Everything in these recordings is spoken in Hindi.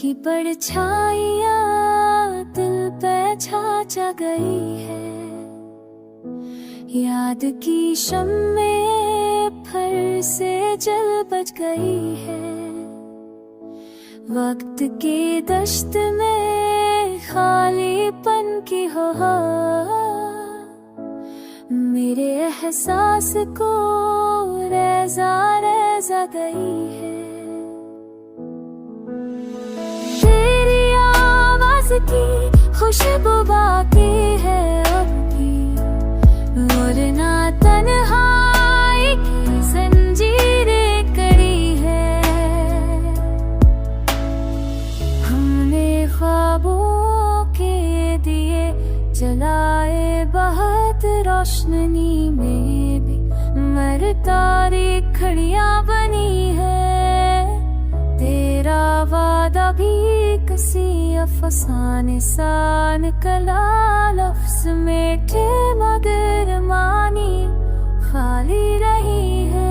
की परछाइयाँ दिल पे छा गई है, याद की शम्में फिर से जल बच गई है। वक्त की दश्त में खालीपन की हो मेरे एहसास को रेजा रेजा गई है। तेरी आवाज की खुशबू बाकी है अब भी, और ना तन्हाई की जंजीरें कड़ी है। हमने ख्वाबों के दिए जलाए बहुत रोशनी में भी, मर तारीख खड़ियां बनी है। तेरा वादा भी किसी अफसाने सान कला, लफ्ज में थे मगर मानी खाली रही है।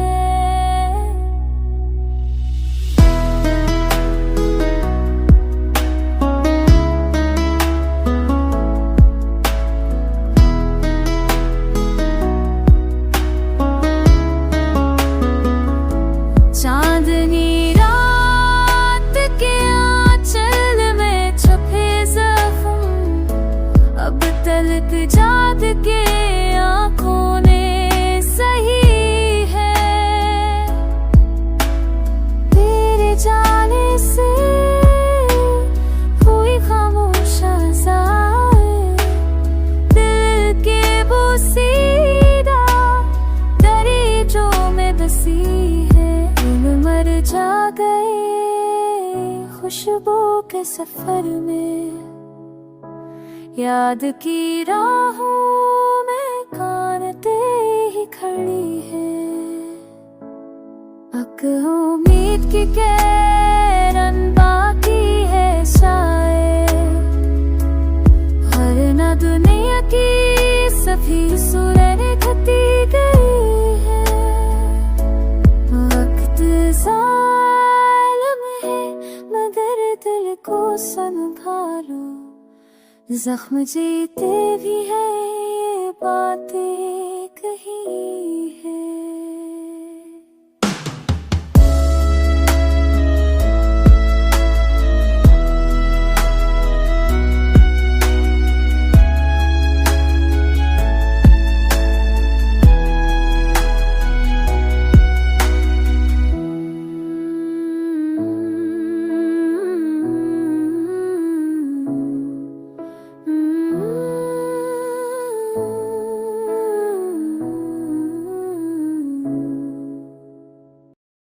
चांदनी रात के आंचल में छपे जख्म, अब तलक जाग के आंखों ने सही है। तेरे जाने से हुई खामोश आज़ाएं, दिल के बोसीदा दरीचों में बसी है। मर जा गए खुशबू के सफर में, याद की राहों में कांटे ही खड़ी है। अक उम्मीद की कैरन बाकी है शायद, हर न दुनिया की सभी सूरन ढती गई है। जालिम है मगर दिल को संभालो, जख्म जीते भी है ये बातें